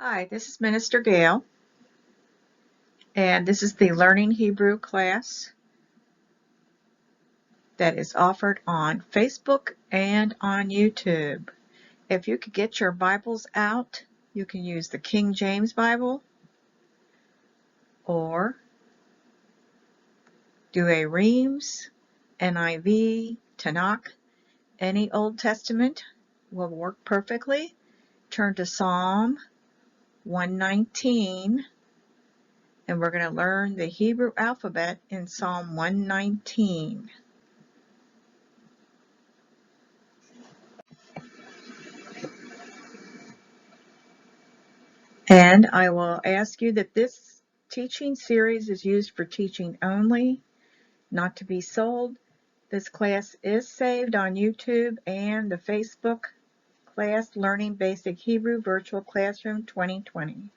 Hi, this is Minister Gail, and this is the Learning Hebrew class that is offered on Facebook and on YouTube. If you could get your Bibles out, you can use the King James Bible or do a Reams, NIV, Tanakh. Any Old Testament will work perfectly. Turn to Psalm 119. And we're going to learn the Hebrew alphabet in Psalm 119. And I will ask you that this teaching series is used for teaching only, not to be sold. This class is saved on YouTube and the Facebook class Learning Basic Hebrew Virtual Classroom 2020.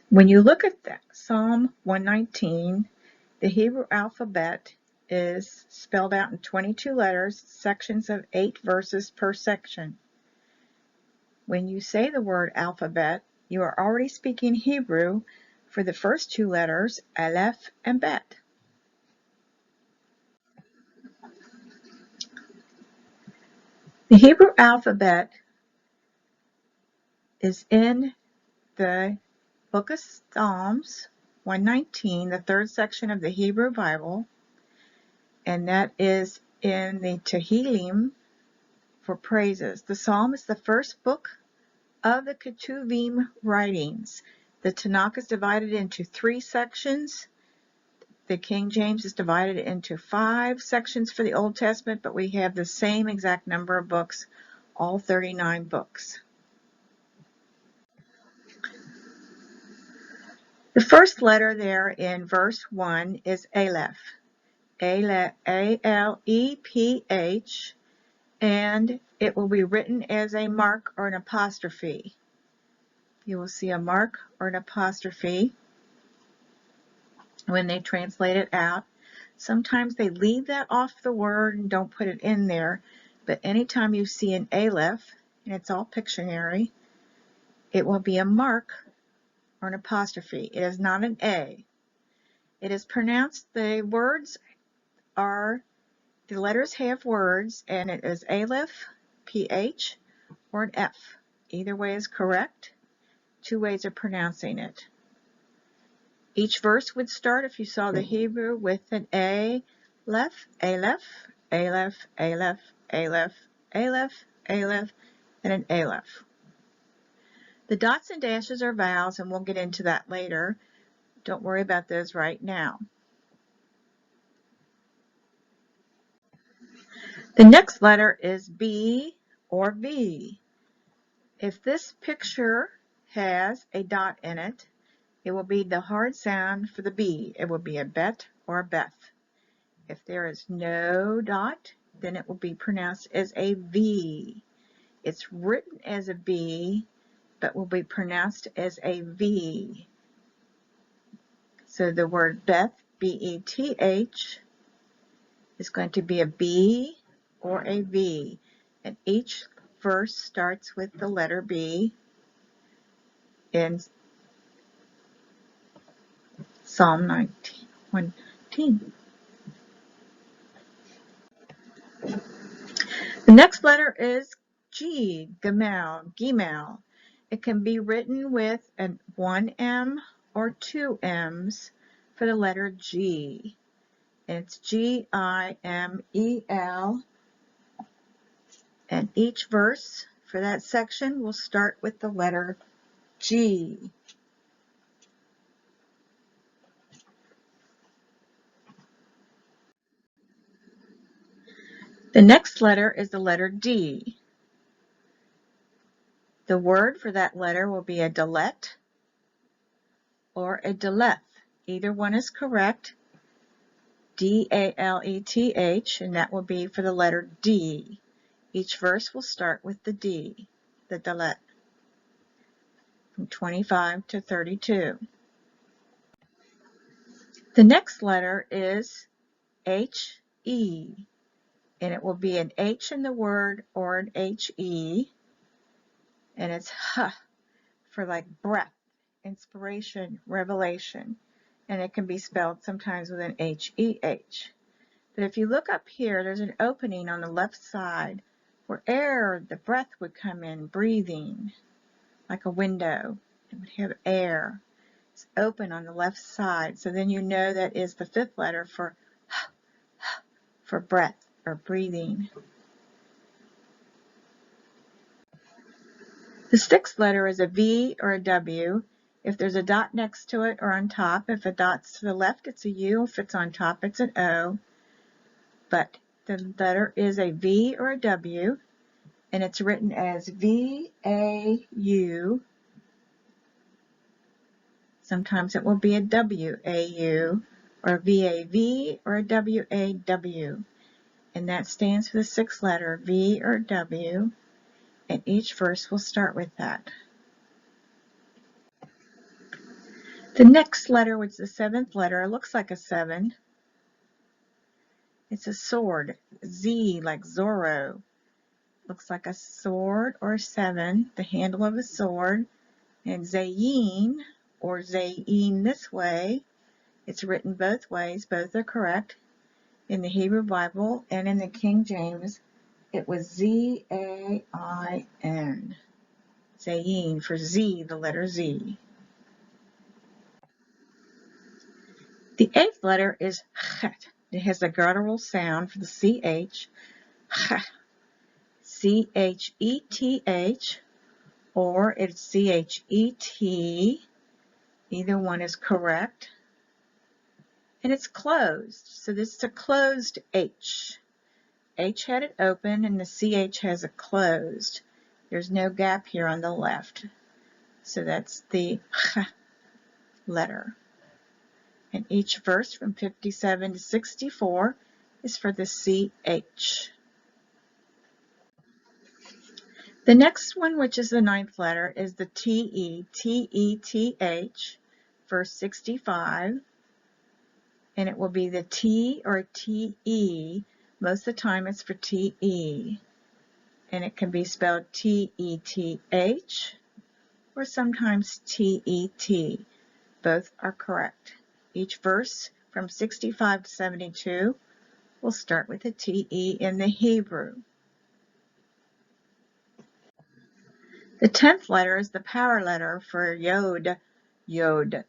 When you look at that, Psalm 119, the Hebrew alphabet is spelled out in 22 letters, sections of 8 verses per section. When you say the word alphabet, you are already speaking Hebrew for the first two letters, Aleph and Bet. The Hebrew alphabet is in the book of Psalms 119, the third section of the Hebrew Bible, and that is in the Tehillim for praises. The Psalm is the first book of the Ketuvim writings. The Tanakh is divided into 3 sections. The King James is divided into 5 sections for the Old Testament, but we have the same exact number of books, all 39 books. The first letter there in verse 1 is Aleph, A-L-E-P-H, and it will be written as a mark or an apostrophe. You will see a mark or an apostrophe when they translate it out. Sometimes they leave that off the word and don't put it in there, but anytime you see an Aleph, and it's all Pictionary, it will be a mark or an apostrophe. It is not an A. It is pronounced, the letters have words, and it is Aleph, PH, or an F. Either way is correct. 2 ways of pronouncing it. Each verse would start, if you saw the Hebrew, with an Aleph, Aleph, Aleph, Aleph, Aleph, Aleph, Aleph, and an Aleph. The dots and dashes are vowels, and we'll get into that later. Don't worry about those right now. The next letter is B or V. If this picture has a dot in it, it will be the hard sound for the B. It will be a bet or a beth. If there is no dot, then it will be pronounced as a V. It's written as a B, but will be pronounced as a V. So the word Beth, B-E-T-H, is going to be a B or a V. And each verse starts with the letter B in Psalm 119. The next letter is G, Gimel. It can be written with one M or 2 M's for the letter G. It's G-I-M-E-L. And each verse for that section will start with the letter G. The next letter is the letter D. The word for that letter will be a dalet or a daleth. Either one is correct. D-A-L-E-T-H, and that will be for the letter D. Each verse will start with the D, the dalet, from 25 to 32. The next letter is H-E, and it will be an H in the word or an H-E, and it's H for like breath, inspiration, revelation, and it can be spelled sometimes with an H-E-H. But if you look up here, there's an opening on the left side where air, the breath would come in, breathing, like a window. It would have air. It's open on the left side, so then you know that is the fifth letter for breath or breathing. The sixth letter is a V or a W. If there's a dot next to it or on top, if a dot's to the left, it's a U. If it's on top, it's an O. But the letter is a V or a W, and it's written as V-A-U. Sometimes it will be a W-A-U, or a V-A-V, or a W-A-W. And that stands for the sixth letter, V or W, and each verse will start with that. The next letter, which is the seventh letter, looks like a 7. It's a sword, Z like Zorro. Looks like a sword or a 7, the handle of a sword. And Zayin, or Zayin this way, it's written both ways, both are correct. In the Hebrew Bible and in the King James, it was Z-A-I-N. Zayin for Z, the letter Z. The eighth letter is Chet. It has a guttural sound for the CH. C-H-E-T-H, or it's C-H-E-T. Either one is correct. And it's closed. So this is a closed H. H had it open and the CH has it closed. There's no gap here on the left. So that's the letter. And each verse from 57 to 64 is for the CH. The next one, which is the ninth letter, is the TE, T-E-T-H, verse 65. And it will be the T or T-E. Most of the time it's for T-E. And it can be spelled T-E-T-H or sometimes T-E-T. Both are correct. Each verse from 65 to 72 will start with a T-E in the Hebrew. The 10th letter is the power letter for Yod, Yod,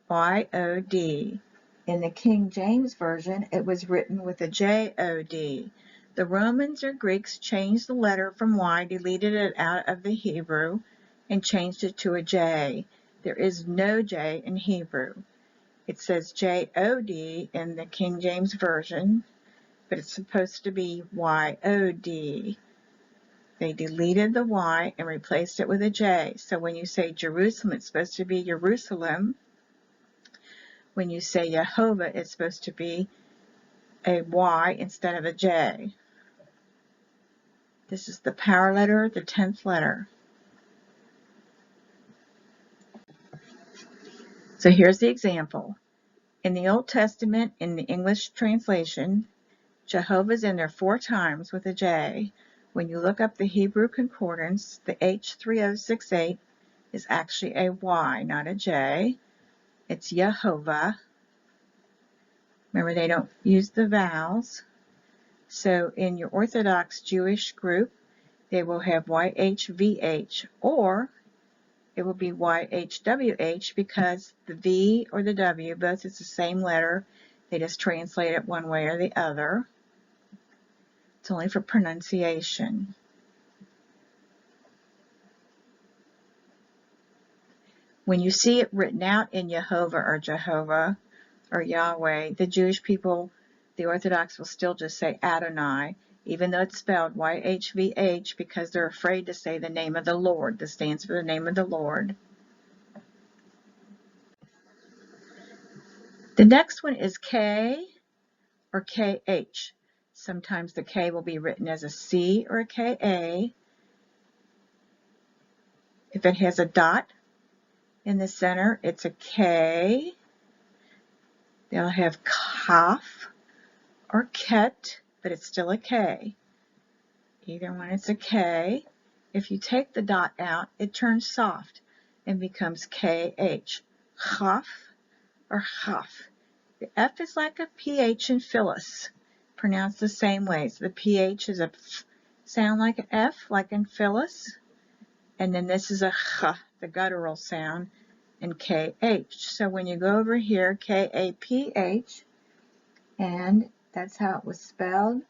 Y-O-D. In the King James Version, it was written with a J-O-D. The Romans or Greeks changed the letter from Y, deleted it out of the Hebrew, and changed it to a J. There is no J in Hebrew. It says J-O-D in the King James Version, but it's supposed to be Y-O-D. They deleted the Y and replaced it with a J. So when you say Jerusalem, it's supposed to be Jerusalem. When you say Jehovah, it's supposed to be a Y instead of a J. This is the power letter, the 10th letter. So here's the example. In the Old Testament, in the English translation, Jehovah's in there 4 times with a J. When you look up the Hebrew concordance, the H3068 is actually a Y, not a J. It's Jehovah. Remember, they don't use the vowels. So in your Orthodox Jewish group, they will have YHVH, or it will be YHWH because the V or the W, both is the same letter. They just translate it one way or the other. It's only for pronunciation. When you see it written out in Jehovah or Jehovah or Yahweh, the Jewish people, the Orthodox, will still just say Adonai, even though it's spelled YHVH, because they're afraid to say the name of the Lord. This stands for the name of the Lord. The next one is K or KH. Sometimes the K will be written as a C or a KA. If it has a dot in the center, it's a K. They'll have Kaf or ket, but it's still a K. Either one, it's a K. If you take the dot out, it turns soft and becomes KH. Chaf or chaf. The F is like a PH in Phyllis, pronounced the same way. So the PH is a F sound like an F, like in Phyllis. And then this is a Ch, the guttural sound, and KH. So when you go over here, KAPH, and that's how it was spelled.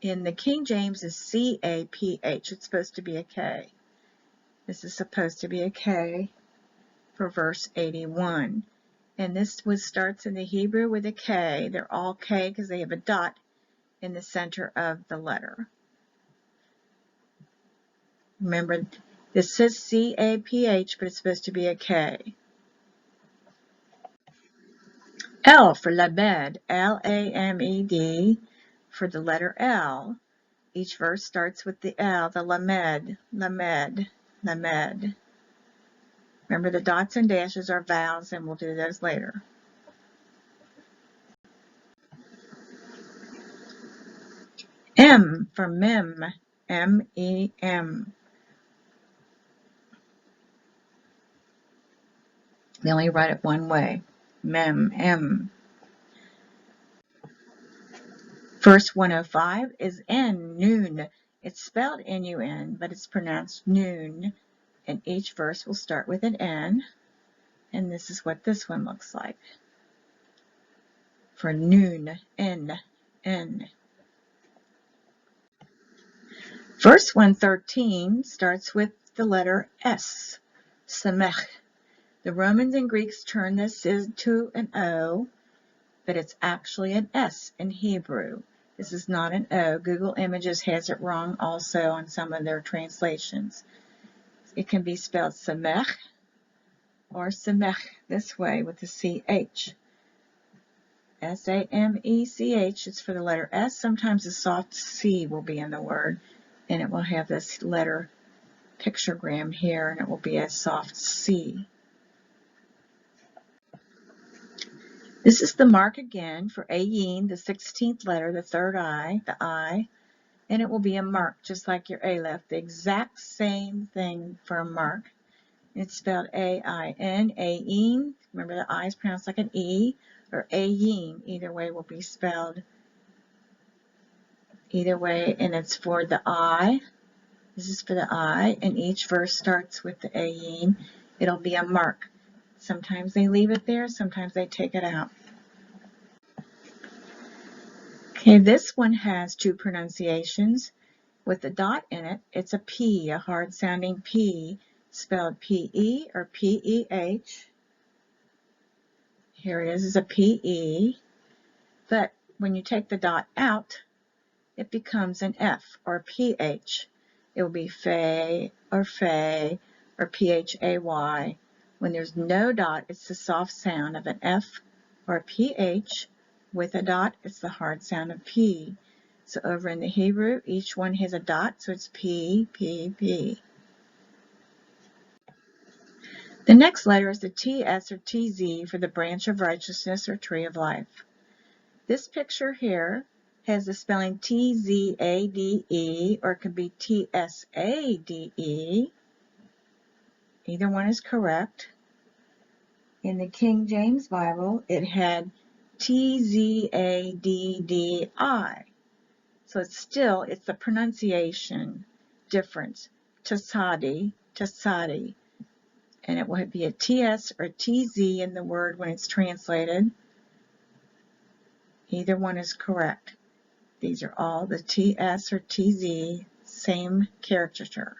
In the King James is CAPH. It's supposed to be a K. This is supposed to be a K for verse 81. And this starts in the Hebrew with a K. They're all K because they have a dot in the center of the letter. Remember, this says CAPH, but it's supposed to be a K. L for lamed, L-A-M-E-D, for the letter L. Each verse starts with the L, the lamed, lamed, lamed. Remember, the dots and dashes are vowels, and we'll do those later. M for mem, M-E-M. They only write it one way, mem, M. Verse 105 is N, noon. It's spelled N-U-N, but it's pronounced noon. And each verse will start with an N. And this is what this one looks like. For noon, N, N. Verse 113 starts with the letter S, samech. The Romans and Greeks turn this into an O, but it's actually an S in Hebrew. This is not an O. Google Images has it wrong also on some of their translations. It can be spelled samech or samech this way with the CH. S-A-M-E-C-H is for the letter S. Sometimes a soft C will be in the word, and it will have this letter pictogram here, and it will be a soft C. This is the mark again for ayin, the 16th letter, the third I, the I, and it will be a mark just like your aleph, the exact same thing for a mark. It's spelled A-I-N, ayin. Remember the I is pronounced like an E, or ayin. Either way will be spelled either way, and it's for the I. This is for the I, and each verse starts with the ayin. It'll be a mark. Sometimes they leave it there, sometimes they take it out. Okay, this one has two pronunciations. With the dot in it, it's a P, a hard sounding P, spelled P-E or P-E-H. Here it is a P-E. But when you take the dot out, it becomes an F or P-H. It will be Fay or P-H-A-Y. When there's no dot, it's the soft sound of an F or a P-H. With a dot, it's the hard sound of P. So over in the Hebrew, each one has a dot, so it's P, P, P. The next letter is the TS or TZ for the branch of righteousness or tree of life. This picture here has the spelling T-Z-A-D-E, or it could be T-S-A-D-E. Either one is correct. In the King James Bible, it had T-Z-A-D-D-I. So it's the pronunciation difference. Tasadi, tasadi. And it will be a TS or TZ in the word when it's translated. Either one is correct. These are all the TS or TZ, same caricature.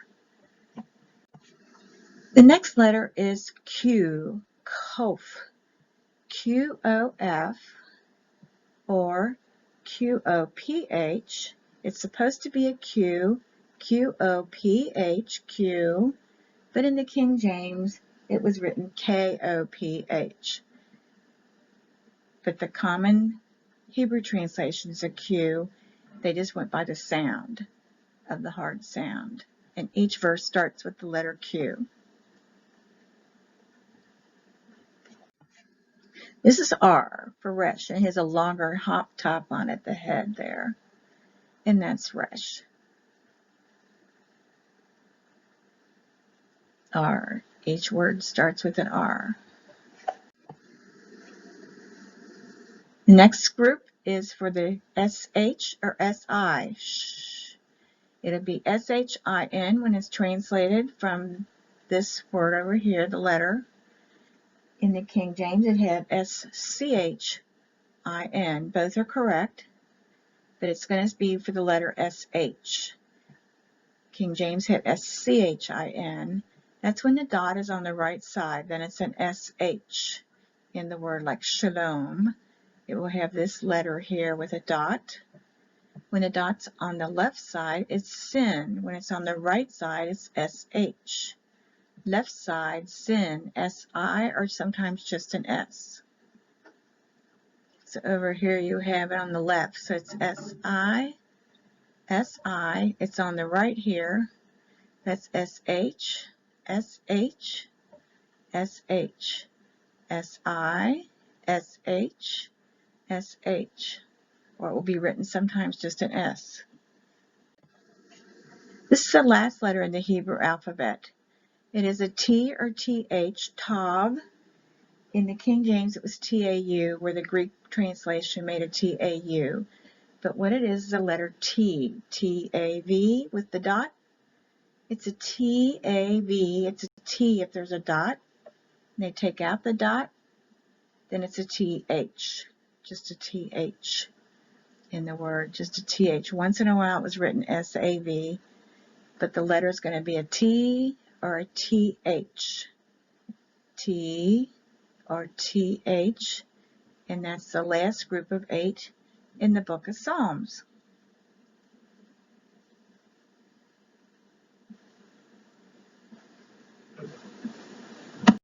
The next letter is Q, Kof, Q-O-F, or Q-O-P-H. It's supposed to be a Q, Q-O-P-H, Q, but in the King James, it was written K-O-P-H. But the common Hebrew translation is a Q. They just went by the sound of the hard sound. And each verse starts with the letter Q. This is R for Resh, and it has a longer hop top on it, the head there, and that's Resh. R. Each word starts with an R. The next group is for the SH or SI. Shh. It'll be SHIN when it's translated from this word over here, the letter. In the King James, it had SCHIN. Both are correct, but it's going to be for the letter SH. King James had SCHIN. That's when the dot is on the right side. Then it's an SH in the word, like shalom. It will have this letter here with a dot. When the dot's on the left side, it's sin. When it's on the right side, it's SH. Left side, sin, SI, or sometimes just an S. So over here you have it on the left. So it's SI, SI. It's on the right here. That's SH, SH, SH, SI, SH, SH. Or it will be written sometimes just an S. This is the last letter in the Hebrew alphabet. It is a T or TH, Tav. In the King James, it was TAU, where the Greek translation made a TAU. But what it is a letter T, T-A-V with the dot. It's a T-A-V. It's a T if there's a dot. And they take out the dot, then it's a T-H, just a T-H in the word, just a T-H. Once in a while it was written S-A-V, but the letter is going to be a T or a T-H. T or T-H, and that's the last group of 8 in the book of Psalms.